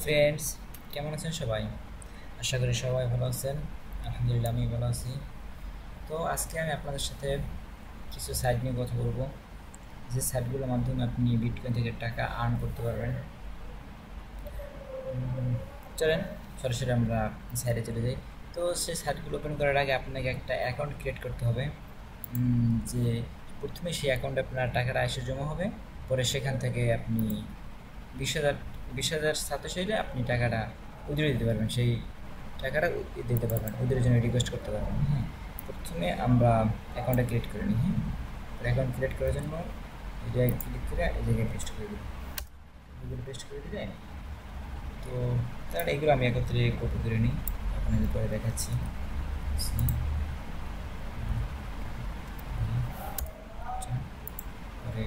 Friends, কেমন আছেন সবাই? আশা করি সবাই ভালো আছেন। আলহামদুলিল্লাহ, আমি ভালো আছি। তো আজকে আমি আপনাদের সাথে কিছু সাইট নিয়ে কথা বলবো, যে সাইটগুলোর মাধ্যমে আপনি বিটকয়েন থেকে টাকা আর্ন করতে পারবেন। চলেন সরাসরি আমরা সাইটে চলে যাই। তো সেই সাইটগুলো ওপেন করার আগে আপনাকে একটা অ্যাকাউন্ট ক্রিয়েট করতে হবে। যে প্রথমে সেই অ্যাকাউন্টে আপনার টাকাটা এসে জমা হবে, পরে সেখান থেকে আপনি 20,000 20,000 সাথে হইলে আপনি টাকাটা উইথড্র দিতে পারবেন। সেই টাকাটা দিতে পারবেন, উইথড্রের জন্য রিকোয়েস্ট করতে পারবেন। হ্যাঁ, প্রথমে আমরা অ্যাকাউন্টটা ক্রিয়েট করে নিই। হ্যাঁ, অ্যাকাউন্ট ক্রিয়েট করার জন্য এটা ক্লিক করে এই জায়গায় পেস্ট করে দিই, গুগল পেস্ট করে দিলে। তো তাহলে এগুলো আমি একত্রে কপি করে নিই, আপনাদের পরে দেখাচ্ছি। পরে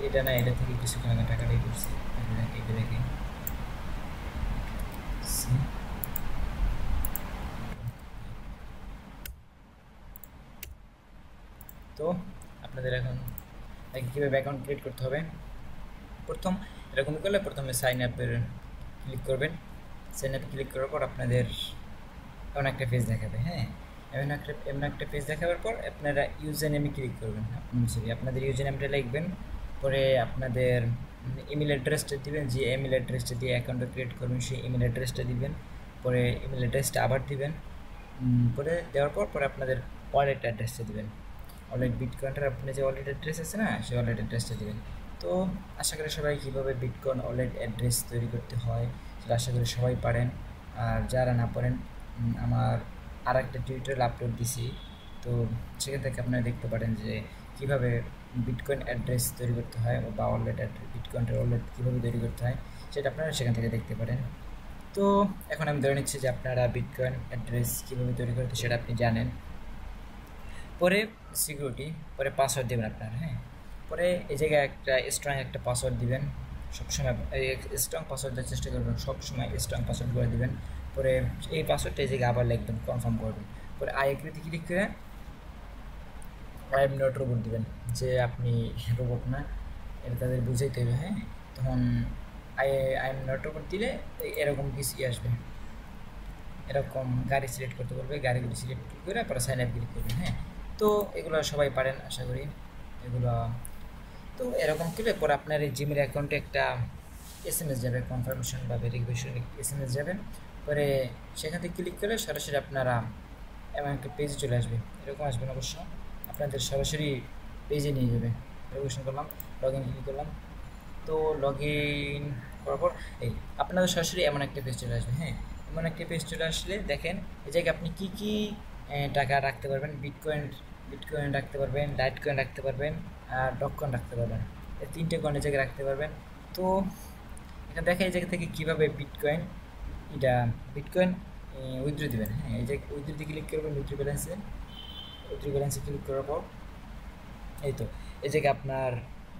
এটা না, এটা থেকে কিছুক্ষণ আগে টাকাটাই করছি। এটা দেখে তো আপনাদের এখন কীভাবে অ্যাকাউন্ট ক্রিয়েট করতে হবে। প্রথম এরকম করলে প্রথমে সাইন আপের ক্লিক করবেন। সাইন আপে ক্লিক করার পর আপনাদের এমন একটা পেজ দেখাবে। হ্যাঁ, এমন একটা পেজ দেখাবার পর আপনারা ইউজার নেমে ক্লিক করবেন। আপনাদের ইউজার নেমটা লিখবেন, পরে আপনাদের ইমেল অ্যাড্রেসটা দিবেন। যে ইমেল অ্যাড্রেসটা দিয়ে অ্যাকাউন্টটা ক্রিয়েট করবেন সেই ইমেল অ্যাড্রেসটা দিবেন। পরে ইমেল অ্যাড্রেসটা আবার দিবেন। পরে দেওয়ার পর আপনাদের ওয়ালেট অ্যাড্রেসটা দিবেন। ওয়ালেট বিটকয়েনটার আপনার যে ওয়ালেট অ্যাড্রেস আছে না, সেই ওয়ালেট অ্যাড্রেসটা দেবেন। তো আশা করি সবাই কীভাবে বিটকয়েন ওয়ালেট অ্যাড্রেস তৈরি করতে হয় সেটা আশা করি সবাই পারেন। আর যারা না পারেন, আমার আর একটা টিউটোরিয়াল আপলোড দিছি, তো সেখান থেকে আপনারা দেখতে পারেন যে কীভাবে বিটকয়েন অ্যাড্রেস তৈরি করতে হয় বা ওয়ালেট অ্যাড্রেস, বিটকয়েনের ওয়ালেট কীভাবে তৈরি করতে হয় সেটা আপনারা সেখান থেকে দেখতে পারেন। তো এখন আমি ধরে নিচ্ছি যে আপনারা বিটকয়েন অ্যাড্রেস কীভাবে তৈরি করতে সেটা আপনি জানেন। পরে সিকিউরিটি, পরে পাসওয়ার্ড দেবেন আপনার। হ্যাঁ, পরে এই জায়গায় একটা স্ট্রং একটা পাসওয়ার্ড দিবেন। সবসময় স্ট্রং পাসওয়ার্ড দেওয়ার চেষ্টা করবেন, সবসময় স্ট্রং পাসওয়ার্ড করে দেবেন। পরে এই পাসওয়ার্ডটা এই জায়গায় আবার লিখবেন, কনফার্ম করবেন। পরে আই এগ্রিতে ক্লিক করে আই এম নট রোবট দেবেন, যে আপনি রোবট না, এটা তাদের বুঝাইতে হবে। হ্যাঁ, তখন আই এম নট রোবট দিলে এরকম কিছু আসবে, এরকম গাড়ি সিলেক্ট করতে বলবে, গাড়িগুলি সিলেক্ট করে পরে সাইন আপ ক্লিক করবেন। হ্যাঁ, তো এগুলো সবাই পারেন আশা করি এগুলো। তো এরকম করলে পরে আপনার এই জিমেল অ্যাকাউন্টে একটা SMS যাবে, কনফার্মেশন বা ভেরিফিকেশন SMS যাবে। পরে সেখান থেকে ক্লিক করলে সরাসরি আপনারা এমন একটা পেজে চলে আসবে। এরকম আসবেন অবশ্য, আপনাদের সরাসরি পেজে নিয়ে যাবে। ভেরিফিকেশন করলাম, লগ ইন ক্লিক করলাম। তো লগ ইন করার পর এই আপনাদের সরাসরি এমন একটা পেজ চলে আসবে। হ্যাঁ, এমন একটা পেজ চলে আসলে দেখেন এই জায়গায় আপনি কী কী টাকা রাখতে পারবেন। বিটকয়েন রাখতে পারবেন, লাইট কয়েন রাখতে পারবেন, আর ডগ কয়েন রাখতে পারবেন। এই তিনটে কয়েনের জায়গায় রাখতে পারবেন। তো এখানে দেখা এই জায়গা থেকে কীভাবে বিটকয়েন উইথড্র দেবেন। হ্যাঁ, এই জায়গায় উইথড্রোতে ক্লিক করবেন, উইথড্র ব্যালেন্সে ক্লিক করার পর এই তো এই জায়গায় আপনার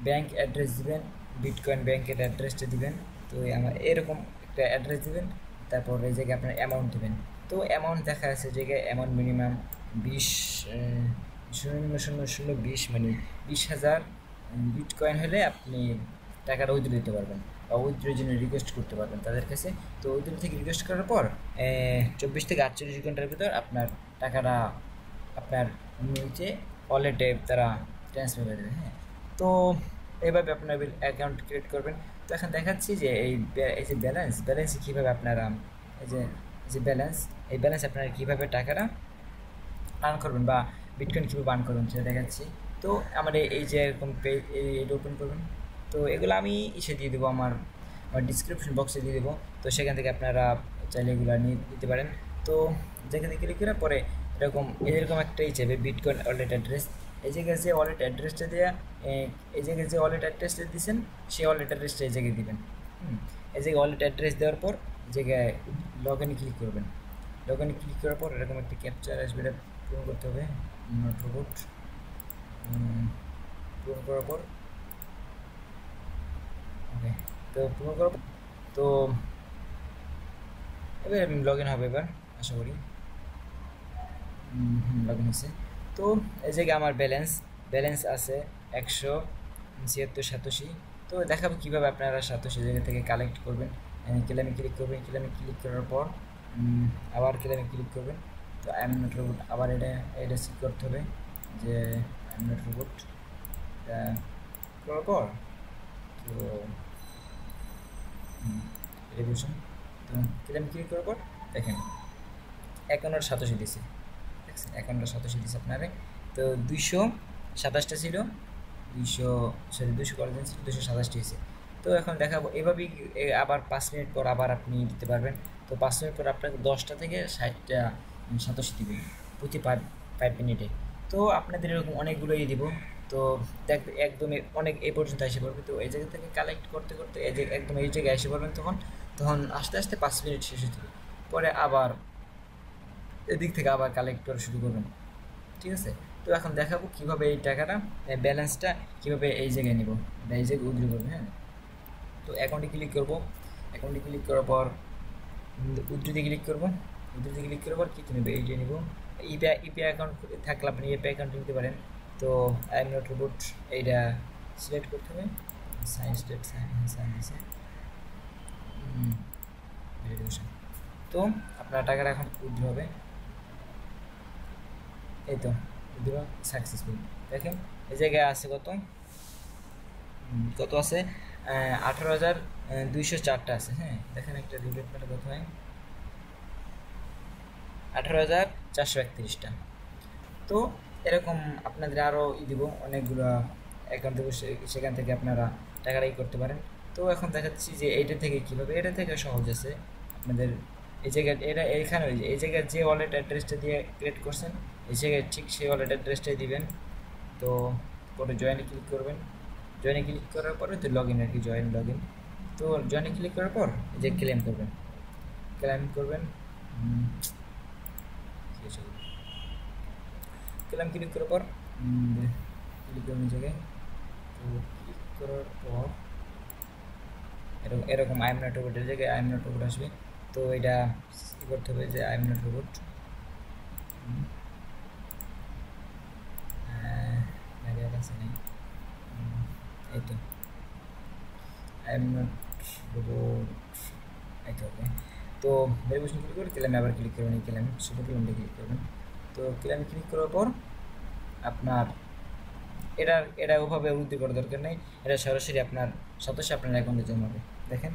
ব্যাঙ্ক অ্যাড্রেস দিবেন, বিটকয়েন ব্যাঙ্কের অ্যাড্রেসটা দিবেন। তো আমার এরকম একটা অ্যাড্রেস দিবেন, তারপর এই জায়গায় আপনার অ্যামাউন্ট দেবেন। তো অ্যামাউন্ট দেখা যাচ্ছে জায়গায় অ্যামাউন্ট মিনিমাম 20,000 মানে 20,000 বিটকয়েন হলে আপনি টাকাটা উইথড্র দিতে পারবেন বা উইথড্রের জন্য রিকোয়েস্ট করতে পারবেন তাদের কাছে। তো উইথড্র থেকে রিকোয়েস্ট করার পর 24 থেকে 48 ঘন্টার ভিতর আপনার টাকাটা আপনার নিচে ওয়ালেটে তারা ট্রান্সফার করে দেবে। হ্যাঁ, তো এইভাবে আপনার অ্যাকাউন্ট ক্রিয়েট করবেন। তো এখন দেখাচ্ছি যে এই যে ব্যালেন্সে কীভাবে আপনারা এই যে ব্যালেন্স আপনারা কীভাবে টাকাটা আর্ন করবেন বা বিটকয়েন কীভাবে আর্ন করবেন সেটা দেখাচ্ছি। তো আমাদের এই যে এরকম পেজ এটা ওপেন করবেন। তো এগুলো আমি দিয়ে দেবো, আমার ডিসক্রিপশন বক্সে দিয়ে দেবো। তো সেখান থেকে আপনারা চাইলে এগুলো নিয়ে দিতে পারেন। তো যেখান থেকে ক্লিক করে পরে এরকম একটা চাইবে বিটকয়েন ওয়ালেট অ্যাড্রেস। এই জায়গায় যে ওয়ালেট অ্যাড্রেসটা দেওয়া, এই জায়গায় যে ওয়ালেট অ্যাড্রেসটা দিয়েছেন সেই ওয়ালেট অ্যাড্রেসটা এই জায়গায় দেবেন। এই জায়গায় ওয়ালেট অ্যাড্রেস দেওয়ার পর এই জায়গায় লগ ইনে ক্লিক করবেন। লগ ইনে ক্লিক করার পর এরকম একটা ক্যাপচার আসবে, এটা পূরণ করতে হবে। নট রোবট পূরণ করার পর ওকে, তো পূরণ করার পর তো এবার লগ ইন হবে এবার আশা করি। লগ ইন হয়েছে। তো এই জায়গায় আমার ব্যালেন্স আছে 176 তো দেখাবো কীভাবে আপনারা সাতোশি জায়গা থেকে কালেক্ট করবেন। ক্লেমে ক্লিক করবেন, ক্লেমে ক্লিক করার পর আবার ক্লেমে ক্লিক করবেন। তো আই এম নট রোবট আবার এটা সিট করতে হবে যে আই এম নট রোবট করার পর তো রেভলিউশন তো ক্লেমে ক্লিক করার পর দেখেন অ্যাকাউন্ট সাতোশি দিছে, দেখছেন অ্যাকাউন্ট সাতোশি দিছে আপনারে। তো 227টা ছিল, 200 করার জন্য ছিল 227টি হয়েছে। তো এখন দেখাবো এভাবেই আবার 5 মিনিট পর আবার আপনি দিতে পারবেন। তো 5 মিনিট পর আপনাকে 10টা থেকে 60টা সাতোশি দিবেন প্রতি 5 মিনিটে। তো আপনাদের এরকম অনেকগুলোই দিব। তো দেখ একদমই অনেক এই পর্যন্ত এসে পড়বে। তো এই জায়গা থেকে কালেক্ট করতে করতে এই যে একদম এই জায়গায় এসে পড়বেন, তখন আস্তে আস্তে 5 মিনিট শেষ হয়ে যাবে। পরে আবার এদিক থেকে আবার কালেক্ট করা শুরু করবেন, ঠিক আছে। তো এখন দেখাবো কীভাবে এই টাকাটা ব্যালেন্সটা কীভাবে এই জায়গায় নেব, এই জায়গায় উইথড্র করবো। হ্যাঁ, তো অ্যাকাউন্টে ক্লিক করবো, অ্যাকাউন্টে ক্লিক করার পর উইথড্রোতে ক্লিক করবো, উইথড্রোতে ক্লিক করার পর কী নেবো এইটা নেব। ইপিআই অ্যাকাউন্ট থাকলে আপনি ইপিআই অ্যাকাউন্ট নিতে পারেন। তো আই এম নট রোবট এইটা সিলেক্ট করতে হবে, সাইন স্টেট সাইন দিছে। তো আপনার টাকাটা এখন উইথড্র হবে, এই তো উইথড্র সাকসেসফুল। দেখেন এই জায়গায় আছে কত আছে 18,204টা আছে। হ্যাঁ, দেখেন একটা রিপোর্ট কত হয় 18,431টা। তো এরকম আপনাদের আরও দিব অনেকগুলো অ্যাকাউন্ট থেকে, সেখান থেকে আপনারা টাকাটা করতে পারেন। তো এখন দেখাচ্ছি যে এইটা থেকে কীভাবে, এটা থেকে সহজ আছে আপনাদের। এই জায়গায় এইখানে এই জায়গায় যে ওয়ালেট অ্যাড্রেসটা দিয়ে ক্রিয়েট করছেন এই জায়গায় ঠিক সেই ওয়ালেট অ্যাড্রেসটাই দিবেন। তো পরে জয়েনে ক্লিক করবেন, জয়েনে ক্লিক করার পরে তো লগ ইন আর কি, লগ ইন। তো জয়েনে ক্লিক করার পর এই যে ক্লেম করবেন, ক্লেম ক্লিক করার পর ক্লিক করবেন জায়গায়। তো ক্লিক করার পর এরকম আই এম নট রোবটের জায়গায় আই এম নট রোবট আসবে। তো এটা কী করতে হবে যে আই এম নট রোবট আছে নেই, এই তো আই এম নট রোবট এটা হবে। তো ভেরিফিকেশন ক্লিক করে ক্লেমে আবার ক্লিক করবেন, এই ক্লেমে শুধু ক্লেমে ক্লিক করবেন। তো ক্লেমে ক্লিক করার পর আপনার এটা ওভাবে উইথড্র করার দরকার নেই, এটা সরাসরি আপনার সদস্য আপনার অ্যাকাউন্টে জমা হবে। দেখেন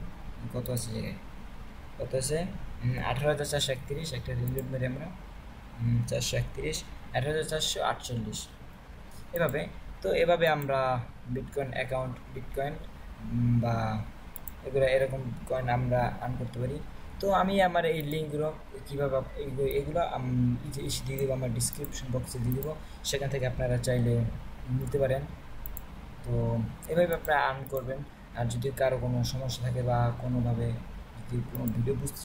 কত আছে জায়গায়, কত আছে 18,431, একটা রিলোড মেরে আমরা 431, 18,448 এভাবে। তো এভাবে আমরা বিটকয়েন অ্যাকাউন্ট, বিটকয়েন বা এরকম কয়েন আমরা আর্ন করতে পারি। তো আমি আমার এই লিঙ্কগুলো কীভাবে এগুলো দিয়ে দেবো, আমার ডিসক্রিপশন বক্সে দিয়ে দেবো, সেখান থেকে আপনারা চাইলে নিতে পারেন। তো এভাবে আপনারা আর্ন করবেন। আর যদি কারো কোনো সমস্যা থাকে বা কোনোভাবে যদি কোনো ভিডিও বুঝতে